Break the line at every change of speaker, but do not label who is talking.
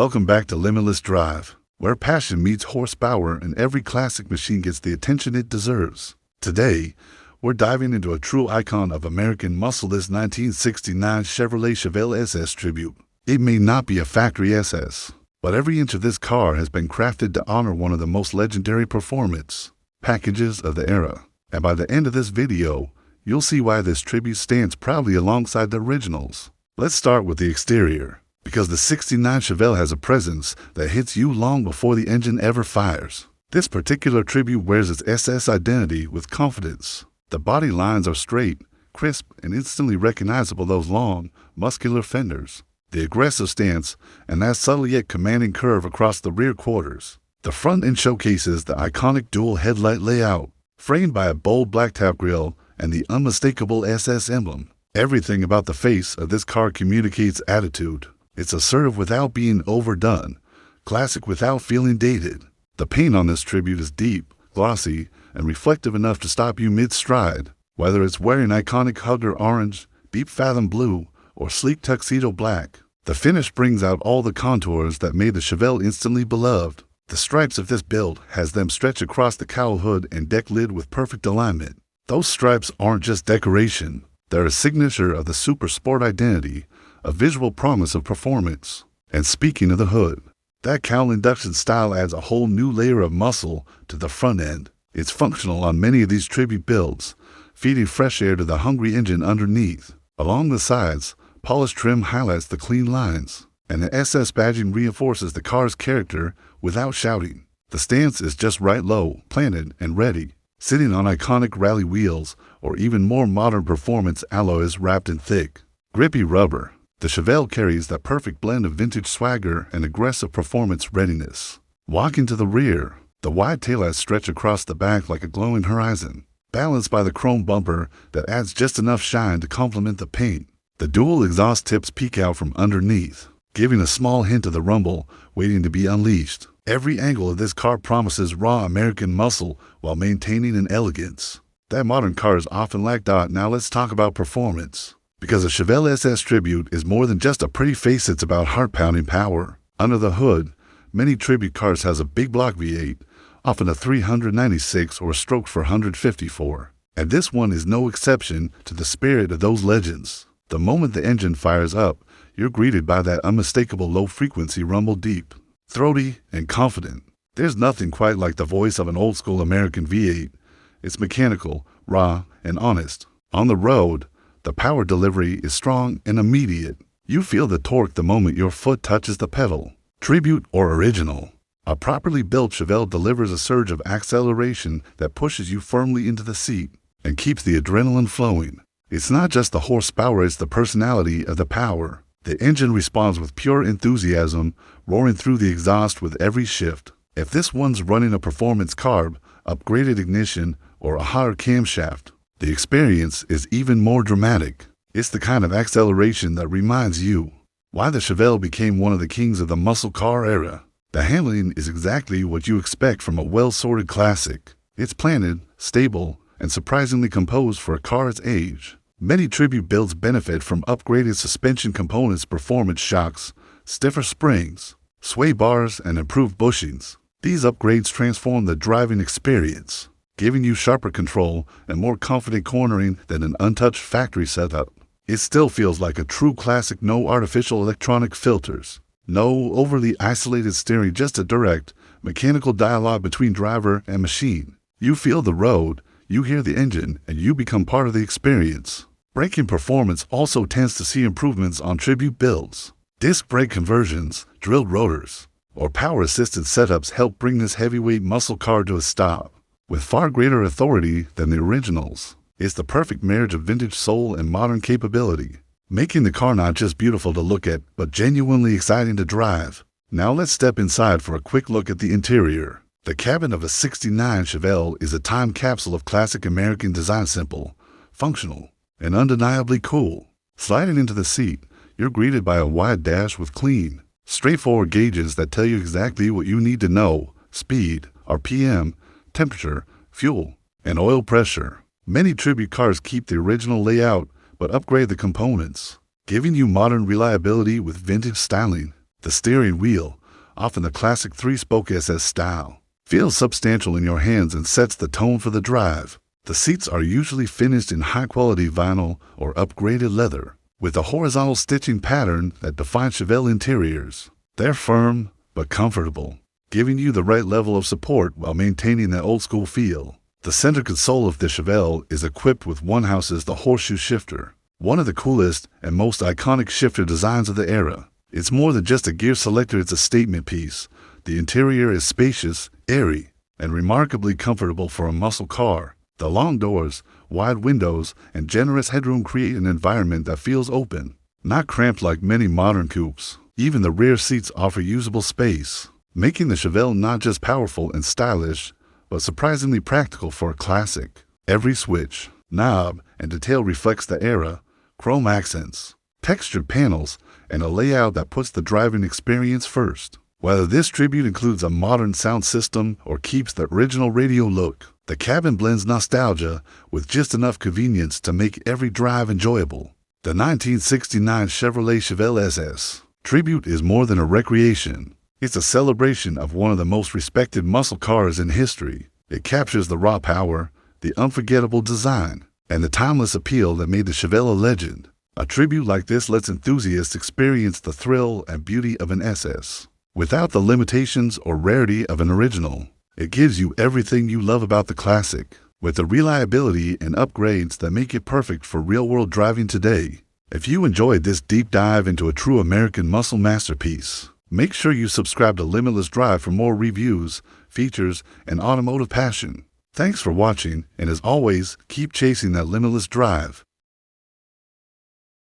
Welcome back to Limitless Drive, where passion meets horsepower and every classic machine gets the attention it deserves. Today, we're diving into a true icon of American muscle, this 1969 Chevrolet Chevelle SS Tribute. It may not be a factory SS, but every inch of this car has been crafted to honor one of the most legendary performance packages of the era. And by the end of this video, you'll see why this tribute stands proudly alongside the originals. Let's start with the exterior, because the 69 Chevelle has a presence that hits you long before the engine ever fires. This particular tribute wears its SS identity with confidence. The body lines are straight, crisp, and instantly recognizable, those long, muscular fenders, the aggressive stance, and that subtle yet commanding curve across the rear quarters. The front end showcases the iconic dual headlight layout, framed by a bold blacktop grille and the unmistakable SS emblem. Everything about the face of this car communicates attitude. It's assertive without being overdone, classic without feeling dated. The paint on this tribute is deep, glossy, and reflective enough to stop you mid-stride. Whether it's wearing iconic Hugger orange, deep fathom blue, or sleek tuxedo black, the finish brings out all the contours that made the Chevelle instantly beloved. The stripes of this build has them stretch across the cowl hood and deck lid with perfect alignment. Those stripes aren't just decoration. They're a signature of the super sport identity, a visual promise of performance. And speaking of the hood, that cowl induction style adds a whole new layer of muscle to the front end. It's functional on many of these tribute builds, feeding fresh air to the hungry engine underneath. Along the sides, polished trim highlights the clean lines, and the SS badging reinforces the car's character without shouting. The stance is just right, low, planted, and ready, sitting on iconic rally wheels or even more modern performance alloys wrapped in thick, grippy rubber. The Chevelle carries that perfect blend of vintage swagger and aggressive performance readiness. Walking to the rear, the wide taillights stretch across the back like a glowing horizon, balanced by the chrome bumper that adds just enough shine to complement the paint. The dual exhaust tips peek out from underneath, giving a small hint of the rumble waiting to be unleashed. Every angle of this car promises raw American muscle while maintaining an elegance that modern cars often lack. Now let's talk about performance. Because a Chevelle SS Tribute is more than just a pretty face, it's about heart-pounding power. Under the hood, many tribute cars has a big block V8, often a 396 or a stroke 454. And this one is no exception to the spirit of those legends. The moment the engine fires up, you're greeted by that unmistakable low-frequency rumble, deep, throaty, and confident. There's nothing quite like the voice of an old-school American V8. It's mechanical, raw, and honest. On the road, the power delivery is strong and immediate. You feel the torque the moment your foot touches the pedal. Tribute or original, a properly built Chevelle delivers a surge of acceleration that pushes you firmly into the seat and keeps the adrenaline flowing. It's not just the horsepower, it's the personality of the power. The engine responds with pure enthusiasm, roaring through the exhaust with every shift. If this one's running a performance carb, upgraded ignition, or a hotter camshaft, the experience is even more dramatic. It's the kind of acceleration that reminds you why the Chevelle became one of the kings of the muscle car era. The handling is exactly what you expect from a well-sorted classic. It's planted, stable, and surprisingly composed for a car its age. Many tribute builds benefit from upgraded suspension components, performance shocks, stiffer springs, sway bars, and improved bushings. These upgrades transform the driving experience, giving you sharper control and more confident cornering than an untouched factory setup. It still feels like a true classic, no artificial electronic filters, no overly isolated steering, just a direct, mechanical dialogue between driver and machine. You feel the road, you hear the engine, and you become part of the experience. Braking performance also tends to see improvements on tribute builds. Disc brake conversions, drilled rotors, or power-assisted setups help bring this heavyweight muscle car to a stop. With far greater authority than the originals, it's the perfect marriage of vintage soul and modern capability, making the car not just beautiful to look at, but genuinely exciting to drive. Now let's step inside for a quick look at the interior. The cabin of a 69 Chevelle is a time capsule of classic American design, simple, functional, and undeniably cool. Sliding into the seat, you're greeted by a wide dash with clean, straightforward gauges that tell you exactly what you need to know: speed, RPM, temperature, fuel, and oil pressure. Many tribute cars keep the original layout but upgrade the components, giving you modern reliability with vintage styling. The steering wheel, often the classic 3-spoke SS style, feels substantial in your hands and sets the tone for the drive. The seats are usually finished in high-quality vinyl or upgraded leather, with a horizontal stitching pattern that defines Chevelle interiors. They're firm but comfortable, giving you the right level of support while maintaining that old-school feel. The center console of the Chevelle is equipped with One-House's the horseshoe shifter, one of the coolest and most iconic shifter designs of the era. It's more than just a gear selector, it's a statement piece. The interior is spacious, airy, and remarkably comfortable for a muscle car. The long doors, wide windows, and generous headroom create an environment that feels open, not cramped like many modern coupes. Even the rear seats offer usable space, making the Chevelle not just powerful and stylish, but surprisingly practical for a classic. Every switch, knob, and detail reflects the era, chrome accents, textured panels, and a layout that puts the driving experience first. Whether this Tribute includes a modern sound system or keeps the original radio look, the cabin blends nostalgia with just enough convenience to make every drive enjoyable. The 1969 Chevrolet Chevelle SS Tribute is more than a recreation. It's a celebration of one of the most respected muscle cars in history. It captures the raw power, the unforgettable design, and the timeless appeal that made the Chevelle a legend. A tribute like this lets enthusiasts experience the thrill and beauty of an SS, without the limitations or rarity of an original. It gives you everything you love about the classic, with the reliability and upgrades that make it perfect for real-world driving today. If you enjoyed this deep dive into a true American muscle masterpiece, make sure you subscribe to Limitless Drive for more reviews, features, and automotive passion. Thanks for watching, and as always, keep chasing that limitless drive.